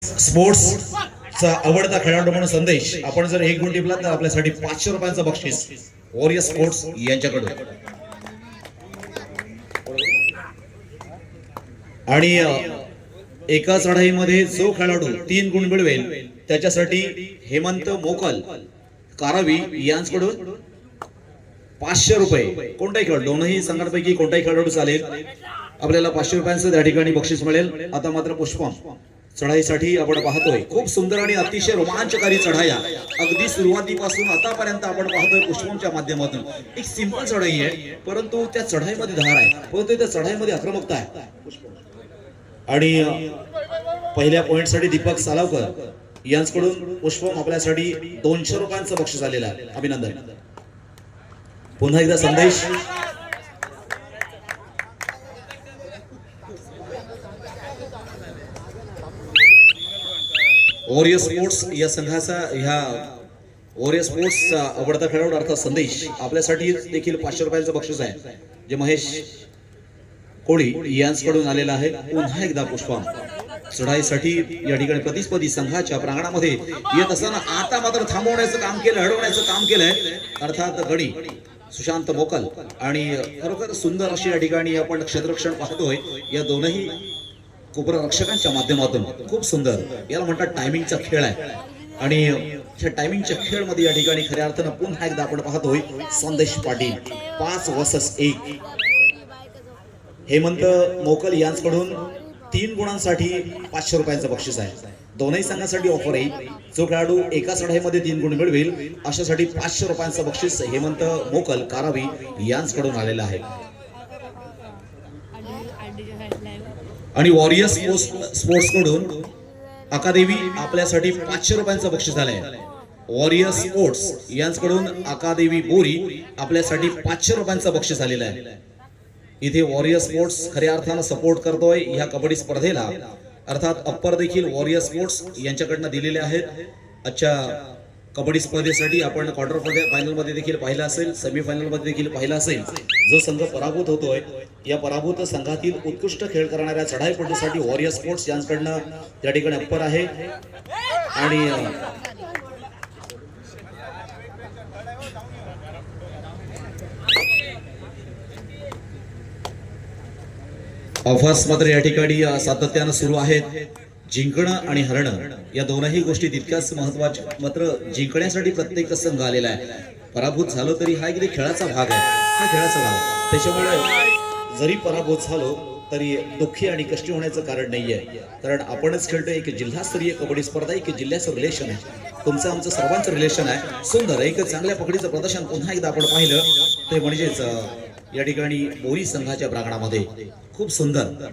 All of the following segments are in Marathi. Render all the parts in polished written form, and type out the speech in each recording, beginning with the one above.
स्पोर्ट्सचा आवडता खेळाडू म्हणून संदेश. आपण जर एक गुण टिपला तर आपल्यासाठी 500 रुपयांचं बक्षीस वॉरियर स्पोर्ट्स यांच्याकडून. आणि एका चढाईमध्ये जो खेळाडू 3 गुण मिळवेल त्याच्यासाठी हेमंत मोकल कारावी यांच्याकडून 500 रुपये. कोणताही खेळ, दोनही संघांपैकी कोणताही खेळाडू चालेल, आपल्याला 500 रुपयांचं त्या ठिकाणी बक्षीस मिळेल. आता मात्र पुष्पम चढाईसाठी आपण पाहतोय. खूप सुंदर आणि अतिशय रोमांचकारी चढाया अगदी सुरुवातीपासून आतापर्यंत आपण पाहतोय पुष्पमच्या माध्यमातून. एक सिंपल चढाई आहे, परंतु त्या चढाईमध्ये धार आहे, परंतु त्या चढाईमध्ये आक्रमकता आहे. आणि पहिल्या पॉइंटसाठी दीपक सालावकर यांच्याकडून पुष्पम आपल्यासाठी 200 रुपयांचं बक्षीस आलेलं आहे. अभिनंदन. पुन्हा एकदा संदेश. वॉरियर स्पोर्ट्स या संघाचा, ह्या वॉरियर स्पोर्ट्सचा आवडता खेळाडू अर्थात संदेश आपल्यासाठी देखील 500 रुपयांचं बक्षीस आहे, जे महेश कोळी यांच्याकडून आलेलं आहे. पुन्हा एकदा पुष्पम चढाईसाठी या ठिकाणी प्रतिस्पर्धी संघाच्या प्रांगणामध्ये येत असताना आता मात्र थांबवण्याचं काम केलं, अडवण्याचं काम केलंय अर्थात गडी सुशांत मोकल. आणि खरोखर सुंदर अशी या ठिकाणी आपण क्षेत्ररक्षण पाहतोय या दोनही रक्षकांच्या माध्यमातून. खूप सुंदर, याला म्हणतात टायमिंगचा खेळ आहे. आणि या टायमिंगच्या खेळमध्ये या ठिकाणी खऱ्या अर्थानं पुन्हा एकदा आपण पाहतोय संदेश पाटील 5 vs 1. हेमंत मोकल यांच्याकडून 3 गुणांसाठी 500 रुपयांचं बक्षीस आहे. दोनही संघांसाठी ऑफर आहे. जो खेळाडू एका चढाईमध्ये 3 गुण मिळवेल अशासाठी 500 रुपयांचं बक्षीस हेमंत मोकल कारावी यांच्याकडून आलेलं आहे. आणि वॉरियर स्पोर्ट्स कडून अकादेवी आपल्यासाठी 500 रुपयांचं बक्षीस झालंय. वॉरियर स्पोर्ट्स यांच्याकडून अकादेवी बोरी आपल्यासाठी 500 रुपयांचं बक्षीस आलेलं आहे. इथे वॉरियर स्पोर्ट्स खऱ्या अर्थानं सपोर्ट करतोय ह्या कबड्डी स्पर्धेला. अर्थात अप्पर देखील वॉरियर स्पोर्ट्स यांच्याकडनं दिलेले आहेत. आजच्या कबड्डी स्पर्धेसाठी आपण क्वार्टर फायनल मध्ये देखील पाहिलं असेल, सेमीफायनल मध्ये देखील पाहिलं असेल. जो संघ पराभूत होतोय या पराभूत संघातील उत्कृष्ट खेळ करणाऱ्या चढाईपटूसाठी वॉरियर स्पोर्ट्स यांच्याकडनं त्या ठिकाणी अप्पर आहे. आणि ऑफर्स मात्र या ठिकाणी सातत्यानं सुरू आहेत. जिंकणं आणि हरणं या दोनही गोष्टी तितक्याच महत्वाच्या. मात्र जिंकण्यासाठी प्रत्येक संघ आलेला आहे. पराभूत झालो तरी हा एक खेळाचा भाग आहे, हा खेळाचा भाग. त्याच्यामुळे जरी पराभूत झालो तरी दुःखी आणि कष्टी होण्याचं कारण नाहीये, कारण आपणच खेळतोय एक जिल्हास्तरीय कबड्डी स्पर्धा. एक जिल्ह्याचं रिलेशन आहे, तुमचं आमचं सर्वांचं रिलेशन आहे. सुंदर एक चांगल्या पकडीचं प्रदर्शन पुन्हा एकदा आपण पाहिलं ते म्हणजेच या ठिकाणी बोरी संघाच्या प्रांगणामध्ये. खूप सुंदर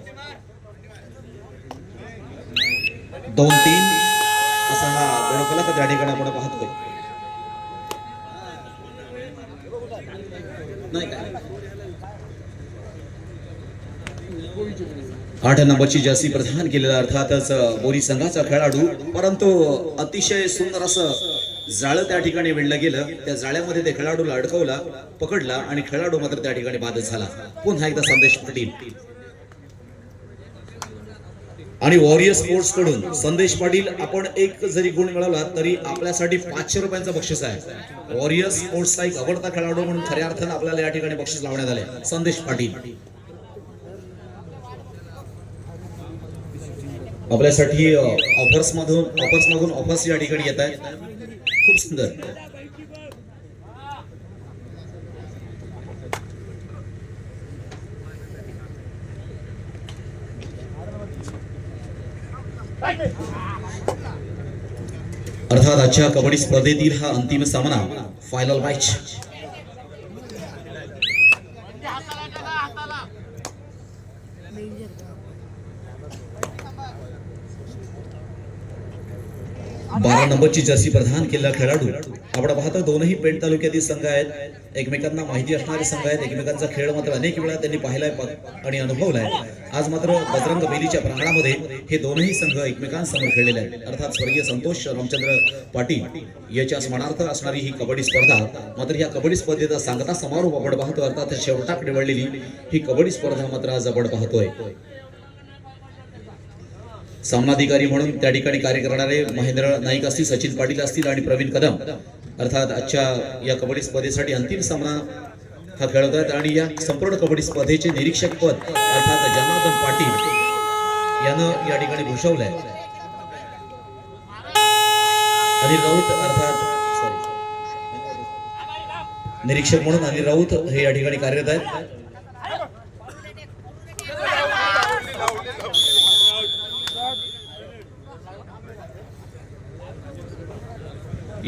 2-3 असा हा गणफलक त्या ठिकाणी आपण पाहतोय. नाही काय 8 नंबरची जर्सी प्रदान केलेला अर्थातच बोरी संघाचा खेळाडू. परंतु अतिशय सुंदर असं जाळं त्या ठिकाणी विणलं गेलं. त्या जाळ्यामध्ये ते खेळाडूला अडकवला, पकडला आणि खेळाडू मात्र त्या ठिकाणी बाद झाला. पुन्हा एकदा संदेश पाटील. आणि वॉरियर स्पोर्ट्स कडून संदेश पाटील आपण एक जरी गुण मिळवला तरी आपल्यासाठी 500 रुपयांचं बक्षीस आहे. वॉरियर स्पोर्ट्सचा एक आवडता खेळाडू म्हणून खऱ्या अर्थानं आपल्याला या ठिकाणी बक्षीस लावण्यात आले. संदेश पाटील आपल्यासाठी ऑफर्स मधून ऑफर्स या ठिकाणी येत आहेत. खूप सुंदर. अर्थात आजच्या कबड्डी स्पर्धेतील हा अंतिम सामना, फायनल मॅच. बारा नंबरची जर्सी प्रदान केलेला खेळाडू आपण पाहतो. दोनही पेठ तालुक्यातील संघ आहेत, एकमेकांना माहिती असणारे संघ आहेत. एकमेकांचा खेळ मात्र अनेक वेळा त्यांनी पाहिलाय आणि अनुभवलाय. आज मात्र बजरंग बेलीच्या प्रांगणामध्ये हे दोनही संघ एकमेकांसमोर खेळलेले आहेत. अर्थात स्वर्गीय संतोष रामचंद्र पाटील याच्या स्मरणार्थ असणारी ही कबड्डी स्पर्धा. मात्र या कबड्डी स्पर्धेचा सांगता समारोप आपण पाहतो. अर्थात शेवटाकडे वळलेली ही कबड्डी स्पर्धा मात्र आज आपण पाहतोय. सामनाधिकारी म्हणून त्या ठिकाणी कार्य करणारे महेंद्र नाईक असतील, सचिन पाटील असतील आणि प्रवीण कदम अर्थात आजच्या या कबड्डी स्पर्धेसाठी अंतिम सामना हा खेळत आहेत आणि या संपूर्ण कबड्डी स्पर्धेचे निरीक्षक पद अर्थात जनार्दन पाटील यानं या ठिकाणी भूषवलंय. अनिल राऊत अर्थात निरीक्षक म्हणून अनिल राऊत हे या ठिकाणी कार्यरत आहेत.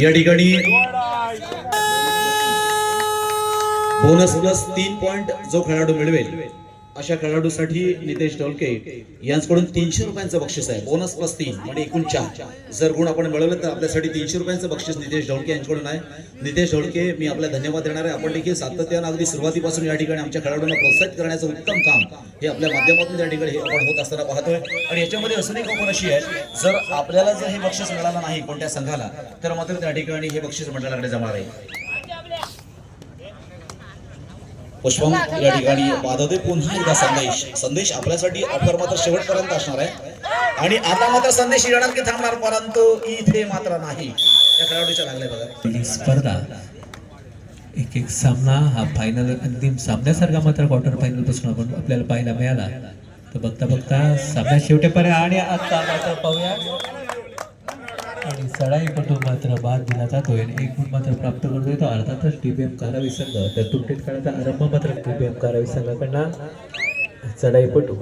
या ठिकाणी बोनस प्लस 3 पॉइंट जो खेळाडू मिळवेल अशा खेळाडूसाठी नितेश ढोलके यांच्याकडून 300 रुपयांचं बक्षीस आहे. बोनस प्लस 3 म्हणजे एकूण 4. जर गुण आपण मिळवलं तर आपल्यासाठी 300 रुपयांचं बक्षीस नितेश ढोलके यांच्याकडून आहे. नितेश ढोलके मी आपल्याला धन्यवाद देणार आहे. आपण देखील सातत्यानं अगदी सुरुवातीपासून या ठिकाणी आमच्या खेळाडूंना प्रोत्साहित करण्याचं उत्तम काम हे आपल्या माध्यमातून या ठिकाणी आपण होत असताना पाहतोय. आणि याच्यामध्ये अजून एक ऑफर अशी आहे, जर आपल्याला जर हे बक्षीस मिळालं नाही कोणत्या संघाला तर मात्र त्या ठिकाणी हे बक्षीस मंडळाकडे जमा राहील. पुष्पम या ठिकाणी वादवते पुन्हा एकदा संदेश आपल्यासाठी ऑफर मात्र शेवटपर्यंत असणार आहे आणि आता मात्र संदेश येणार की थांबणार, परंतु इथे मात्र नाही. या खेळाडूच्या लागले बघा स्पर्धा एक सामना हा फायनल अंतिम सामन्यासारखा मात्र क्वार्टर फायनल पासून आपण आपल्याला पाहायला मिळाला. तर बघता बघता सामना शेवटेपर्यंत आणि आता मात्र पाहूया आणि सडाईपटू मात्र बाद दिला जातोय. एक गुण मात्र प्राप्त करतोय तो अर्थातच DBM कारावी संघ. तर तुमटेट खेळाचा आरंभ मात्र DBM कारावी संघाकडनं. चढाईपटू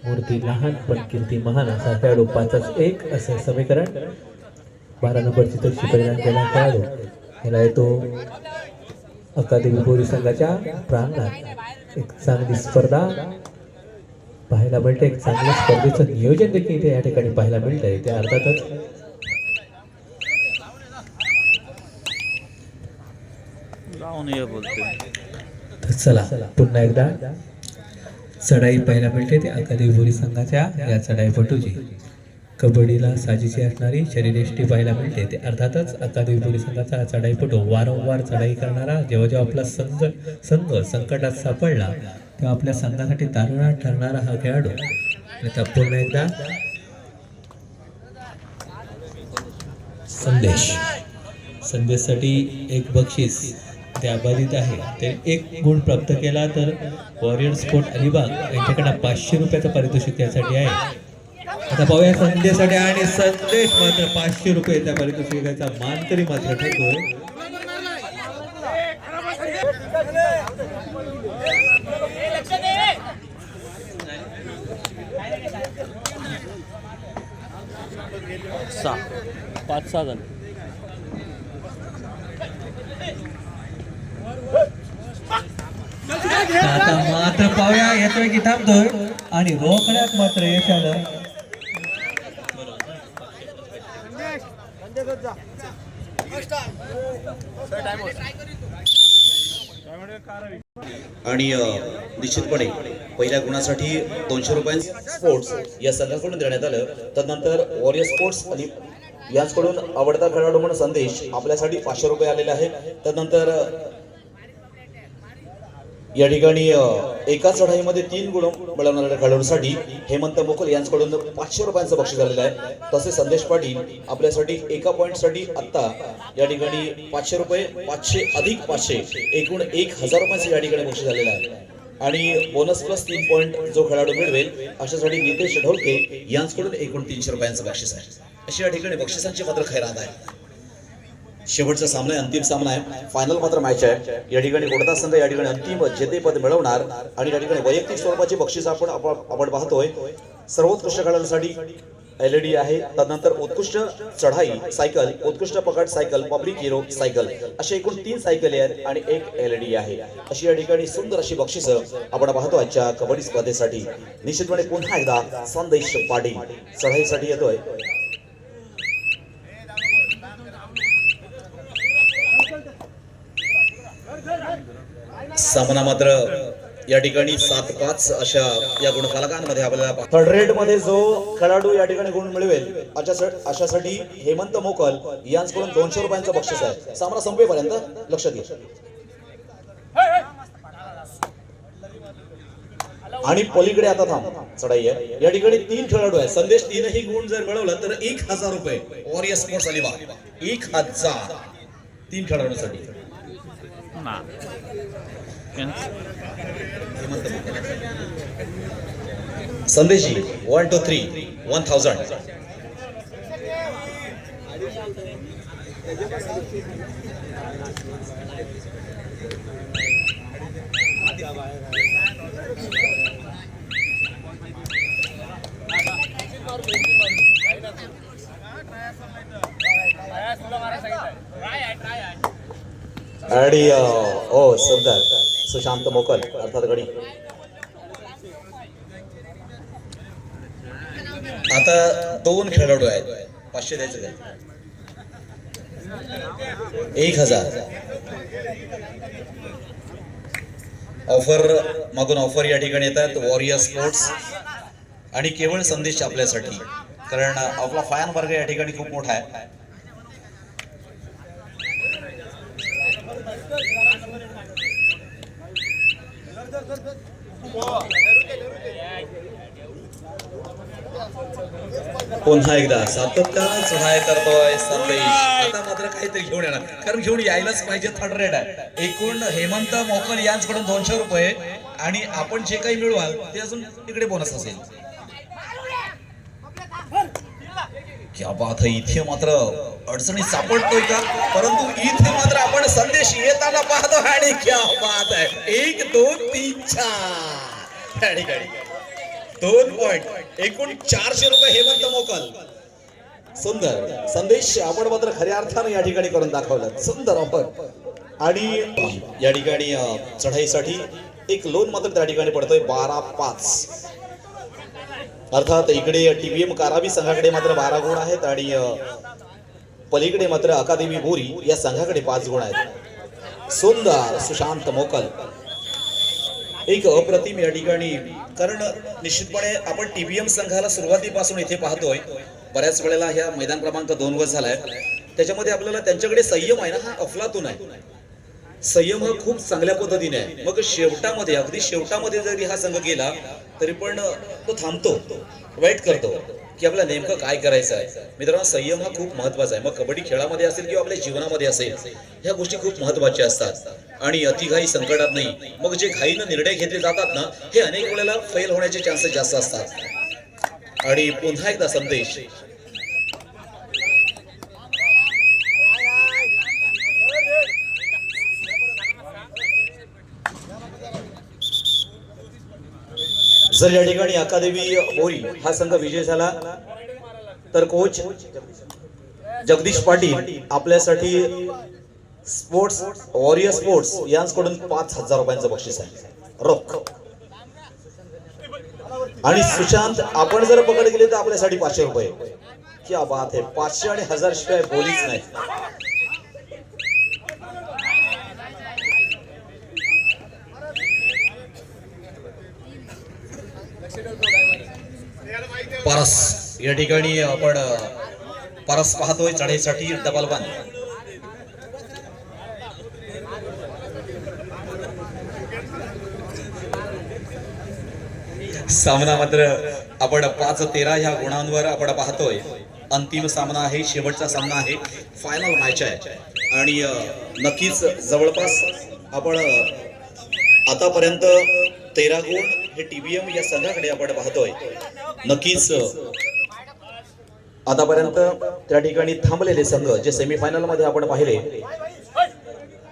मूर्ती लहान पण कीर्ती महान असा खेळाडू 5-1 असे समीकरण. 12 नंबरची तशी परिणाम केला खेळाडू याला येतो अकादेमी बोरी संघाच्या प्रांगणात. एक चांगली स्पर्धा पाहायला मिळते. एक चांगल्या स्पर्धेचं नियोजन देखील इथे या ठिकाणी पाहायला मिळतंय. ते अर्थातच चला पुन्हा एकदा चढाई पाहायला मिळते. ते अकादेमी बोरी संघाच्या या चढाईपटूची कबड्डीला साजेशी असणारी शरीरयष्टी पाहायला मिळते. ते अर्थातच अकादेमी बोरी संघाचा हा चढाईपटू वारंवार चढाई करणारा. जेव्हा जेव्हा आपला संघ संकटात सापडला तेव्हा आपल्या संघासाठी तारुणात ठरणारा हा खेळाडू. आता पुन्हा एकदा संदेशसाठी एक बक्षीस त्या बाधित आहे. ते 1 गुण प्राप्त केला तर वॉरियर स्पोर्ट अलिबाग यांच्याकडे 500 रुपयाचं पारितोषिक त्यासाठी आहे. आता पाहूया संदेशसाठी आणि संदेश मात्र 500 रुपये त्या पारितोषिकाचा मानकरी मात्र ठरतोय. पाच सहा जण आता मात्र पाहूया येतोय की थांबतोय आणि रोखण्यात मात्र यश आलं. आणि निश्चितपणे पहिल्या गुणासाठी 200 रुपयांचे स्पोर्ट्स या संघाकडून देण्यात आलं. तदनंतर वॉरियर स्पोर्ट्स आणि यांच्याकडून आवडता खेळाडू म्हणून संदेश आपल्यासाठी 500 रुपये आलेले आहे. तदनंतर या ठिकाणी एका चढाईमध्ये 3 गुण मिळवणाऱ्या खेळाडूसाठी हेमंत मोकल यांच्याकडून 500 रुपयांचं बक्षीस झालेलं आहे. तसेच संदेश पाटील आपल्यासाठी एका पॉईंटसाठी आत्ता या ठिकाणी 500 रुपये 500 अधिक 500 एकूण 1000 रुपयांचं या ठिकाणी बक्षीस झालेलं आहे. आणि बोनस प्लस 3 पॉईंट जो खेळाडू मिळवेल अशासाठी नितेश ढोलके यांच्याकडून एकूण 300 रुपयांचं बक्षीस आहे. अशी या ठिकाणी बक्षिसांची मात्र खैरात आहे. शेवटचा सामना अंतिम सामना आहे, फायनल मात्र मॅच आहे. या ठिकाणी कोणता संघ या ठिकाणी अंतिम जेतेपद मिळवणार आणि या ठिकाणी वैयक्तिक स्वरूपाची बक्षीस आपण पाहतोय. सर्वोत्कृष्ट खेळाडूंसाठी LED आहे. तदनंतर उत्कृष्ट चढाई सायकल, उत्कृष्ट पकड सायकल, पब्लिक हिरो सायकल अशा एकूण 3 सायकली आहेत आणि एक LED आहे. अशी या ठिकाणी सुंदर अशी बक्षिसं आपण पाहतो आजच्या कबड्डी स्पर्धेसाठी. निश्चितपणे पुन्हा एकदा संदेश पाटील चढाईसाठी येतोय. सामना मात्र या ठिकाणी 7-5 अशा या गुणफलकांमध्ये आपल्याला थर्ड रेट मध्ये जो खेळाडू या ठिकाणी गुण मिळवेल अशासाठी हेमंत मोकल यांच्याकडून 200 रुपयांचं बक्षीस आहे. सामना संपेपर्यंत लक्ष द्या. आणि पलीकडे आता थांब चढाई आहे. या ठिकाणी 3 खेळाडू आहेत. संदेश 3ही गुण जर मिळवला तर 1000 रुपये वॉरियर स्पोर्ट्स अलिबाग 1000 3 खेळाडूंसाठी. संदेशी 1 2 3 1000. आणि ओ सरदार सुशांत मोकल अर्थात गडी. आता 2 खेळाडू आहेत. 500 द्यायचं काय 1000 ऑफर मागून ऑफर या ठिकाणी येतात वॉरियर स्पोर्ट्स आणि केवळ संदेश आपल्यासाठी, कारण आपला फॅन वर्ग या ठिकाणी खूप मोठा आहे. पुन्हा एकदा सातत्यानं चढाई करतोय संदेश. आता मात्र काहीतरी घेऊन येणार, कारण घेऊन यायलाच पाहिजे. थर्ड रेड आहे. एकूण हेमंत मोकल यांच्याकडून 200 रुपये आणि आपण जे काही मिळवाल ते अजून इकडे बोनस असेल. क्या बात है. इथे मात्र अडचणी सापडतोय का, परंतु इथे मात्र आपण संदेश येताना पाहतो आणि क्या बात आहे. 1 2 3 4 2 पॉइंट एकूण 400 रुपये हेमंत मोकल. सुंदर संदेश आपण मात्र खऱ्या अर्थाने या ठिकाणी करून दाखवलं. सुंदर ऑफर. आणि या ठिकाणी चढाईसाठी एक लोन मात्र त्या ठिकाणी पडतोय 12-5. अर्थात इकडे टीबीएम कारावी संघाकडे मात्र 12 गुण आहेत आणि पलीकडे मात्र अकादमी बोरी या संघाकडे 5 गुण आहेत. सुंदर सुशांत मोकल एक अप्रतिम या ठिकाणी, कारण निश्चितपणे आपण टीबीएम संघाला सुरुवातीपासून इथे पाहतोय. बऱ्याच वेळेला ह्या मैदान क्रमांक 2 वर झालाय. त्याच्यामध्ये आपल्याला त्यांच्याकडे संयम आहे ना, हा अफलातून आहे. संयम हा खूप चांगल्या पद्धतीने आहे. मग शेवटामध्ये अगदी शेवटामध्ये जरी हा संघ गेला तरी पण तो थांबतो, वेट करतो की आपल्याला नेमकं काय करायचं आहे. मित्रांनो संयम हा खूप महत्वाचा आहे. मग कबड्डी खेळामध्ये असेल किंवा आपल्या जीवनामध्ये असेल, ह्या गोष्टी खूप महत्वाच्या असतात. आणि अतिघाई संकटात नाही. मग जे घाईनं निर्णय घेतले जातात ना, हे अनेक वेळेला फेल होण्याचे चान्सेस जास्त असतात. आणि पुन्हा एकदा संदेश जर या ठिकाणी अकादमी बोरी हा संघ विजय झाला तर कोच जगदीश पाटील आपल्यासाठी स्पोर्ट्स वॉरियर स्पोर्ट्स यांच्याकडून 5000 रुपयांचं बक्षीस आहे रोख. आणि सुशांत आपण जर पकड गेले तर आपल्यासाठी 500 रुपये. क्या बात आहे. 500 आणि 1000 शिवाय बोलीच नाही. पारस या ठिकाणी आपण पारस पाहतोय चढाईसाठी डबल 1. सामना मात्र आपण 5-13 ह्या गुणांवर आपण पाहतोय. अंतिम सामना आहे, शेवटचा सामना आहे, फायनल मॅच आहे. आणि नक्कीच जवळपास आपण आतापर्यंत 13 गुण हे टीबीएम या संघाकडे आपण पाहतोय. नक्कीच आतापर्यंत त्या ठिकाणी थांबलेले संघ जे सेमीफायनल मध्ये आपण पाहिले,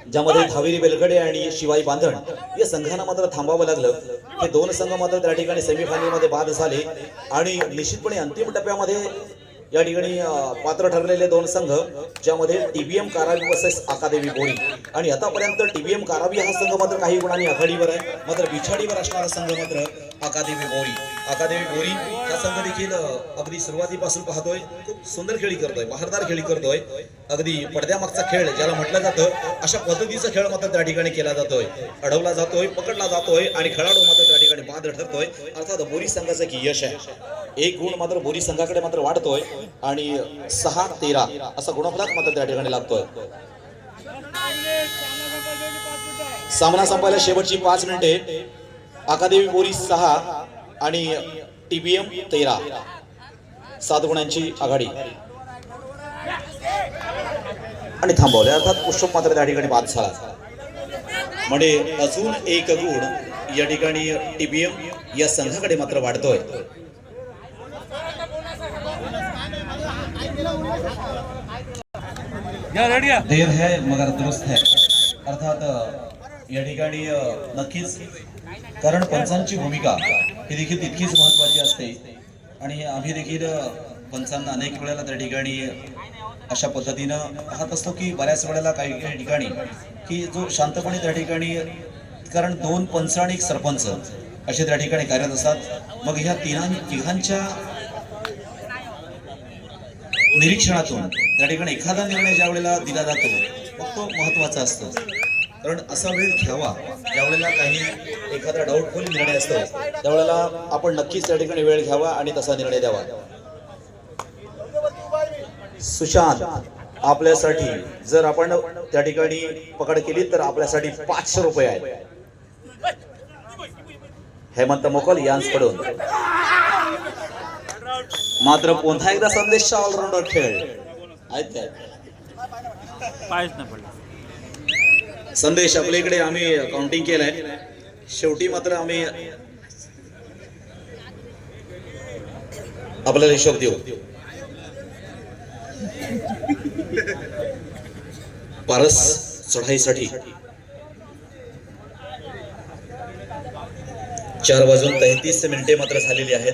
ज्यामध्ये धाविरी बेलगडे आणि शिवाई बांधण या संघांना मात्र थांबावं लागलं. हे 2 संघ मात्र त्या ठिकाणी सेमीफायनल मध्ये बाद झाले. आणि निश्चितपणे अंतिम टप्प्यामध्ये या ठिकाणी पात्र ठरलेले 2 संघ, ज्यामध्ये टीबीएम कारावी वर्सेस अकादमी बोरी. आणि आतापर्यंत टीबीएम कारावी हा संघ मात्र काही गुणांनी आघाडीवर आहे, मात्र बिछाडीवर असणारा संघ मात्र अकादमी बोरी. अकादमी बोरी हा संघ देखील अगदी सुरुवातीपासून पाहतोय खूप सुंदर खेळी करतोय, बहारदार खेळी करतोय. अगदी पडद्यामागचा खेळ ज्याला म्हटलं जातं, अशा पद्धतीचा खेळ मात्र त्या ठिकाणी केला जातोय. अडवला जातोय, पकडला जातोय आणि खेळाडू मात्र त्या ठिकाणी बाद ठरतोय. अर्थात बोरी संघाचं की यश आहे. 1 गुण मात्र बोरी संघाकडे मात्र वाढतोय आणि 6-13 असा गुणफलक मात्र त्या ठिकाणी लागतोय. सामना संपायला शेवटची 5 मिनिटे. आकादेवी बोरी 6 आणि TBM 13 7 गुणांची आघाडी आणि थांबवले अर्थात पुष्प मात्र त्या ठिकाणी बाद झाला म्हणजे अजून एक गुण या ठिकाणी TBM या संघाकडे मात्र वाढतोय. देर है मगर दुरुस्त है अर्थात या ठिकाणी नक्कीच कारण पंचांची भूमिका ही देखील तितकीच महत्त्वाची असते आणि आम्ही देखील पंचांना अनेक वेळेला त्या ठिकाणी अशा पद्धतीनं पाहत असतो की बऱ्याच वेळेला काही काही ठिकाणी की जो शांतपणे त्या ठिकाणी कारण 2 पंच आणि 1 सरपंच असे त्या ठिकाणी कार्यरत असतात. मग ह्या तिघांच्या निरीक्षणातून त्या ठिकाणी एखादा निर्णय ज्या वेळेला दिला जातो मग तो महत्त्वाचा असतो. कारण असा वेळ घ्यावा ज्यावेळेला काही एखादा डाऊटफुल निर्णय असतो त्यावेळेला आपण नक्कीच त्या ठिकाणी वेळ घ्यावा आणि तसा निर्णय द्यावा. सुशांत आपल्यासाठी जर आपण त्या ठिकाणी पकड केली तर आपल्यासाठी 500 रुपये आहेत. हेमंत मोकल यांकडून मात्र पुन्हा एकदा संदेश ऑलराऊंडर खेळ आहेत संदेश आपल्या इकडे आम्ही काउंटिंग केलंय शेवटी मात्र आम्ही आपल्याला हिशोब देऊ. पारस चढाईसाठी 4 वाजून 33 मिनिटे मात्र झालेली आहेत.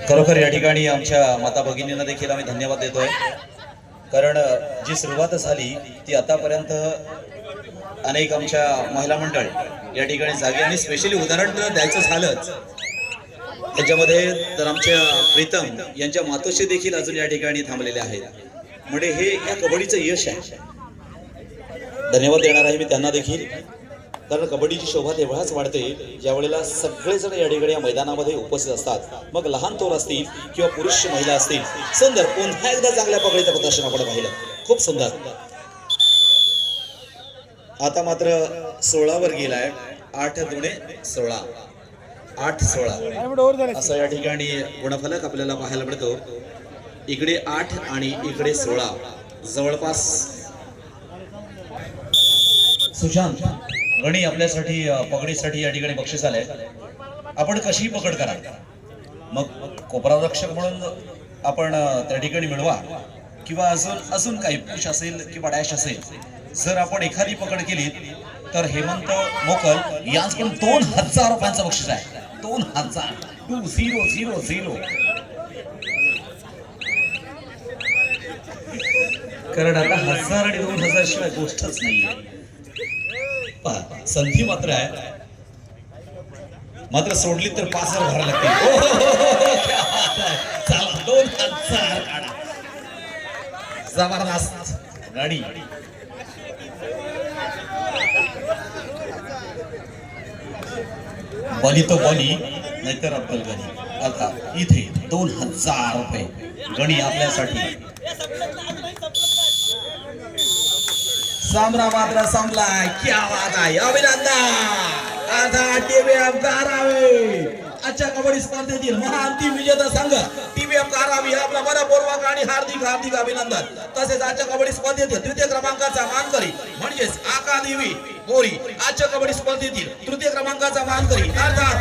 खरोखर या ठिकाणी आमच्या माता भगिनींना देखील आम्ही धन्यवाद देतोय कारण जी सुरुवात झाली ती आतापर्यंत अनेक आमच्या महिला मंडळ या ठिकाणी जागे आणि स्पेशली उदाहरण द्यायचं झालंच त्याच्यामध्ये तर आमच्या प्रीतम यांच्या मातोश्री देखील अजून या ठिकाणी थांबलेले आहेत. म्हणजे हे या कबड्डीचं यश आहे. धन्यवाद देणार आहे मी त्यांना देखील कारण कबड्डीची शोभा तेव्हाच वाढते ज्या वेळेला सगळेजण या ठिकाणी या मैदानामध्ये उपस्थित असतात. मग लहान थोर असतील किंवा पुरुष महिला असतील. सुंदर पुन्हा एकदा चांगल्या पकडीचं प्रदर्शन आपण पाहिलं खूप सुंदर. आता मात्र 16 वर गेलाय 8 दुणे 16 8 16 असं या ठिकाणी गुणफलक आपल्याला पाहायला मिळतो. इकडे 8 आणि इकडे 16 जवळपास. सुशांत गणी आपल्यासाठी पकडीसाठी या ठिकाणी बक्षीस आलंय. आपण कशी पकड करा मग कोपरा रक्षक म्हणून आपण त्या ठिकाणी मिळवा किंवा अजून काही पुश असेल किंवा डॅश असेल. जर आपण एखादी पकड केली तर हेमंत मोकल यांच्याकडून 2000 रुपयांचं बक्षीस आहे. 2000 2000 कारण आता 1000 आणि 2000 शिवाय गोष्टच नाहीये. संधी मात्र आहे मात्र सोडली तर 5000 भरायला लागते. चला 2000 काढा जबरदस्त गाडी. बली तो बली नाहीतर अब्दुल गनी. आता इथे 2000 रुपये गणी आपल्यासाठी. सामना मात्र संपलाय. क्या बात आहे अभिनंदन. आता TBM कारावी आजच्या कबड्डी स्पर्धेतील महाअंतिम विजेता संघ TBM कारावी आपला मनपूर्वक आणि हार्दिक अभिनंदन. तसेच आजच्या कबड्डी स्पर्धेतील तृतीय क्रमांकाचा मानकरी म्हणजेच आकादेवी बोरी आजच्या कबड्डी स्पर्धेतील तृतीय क्रमांकाचा मानकरी अर्थात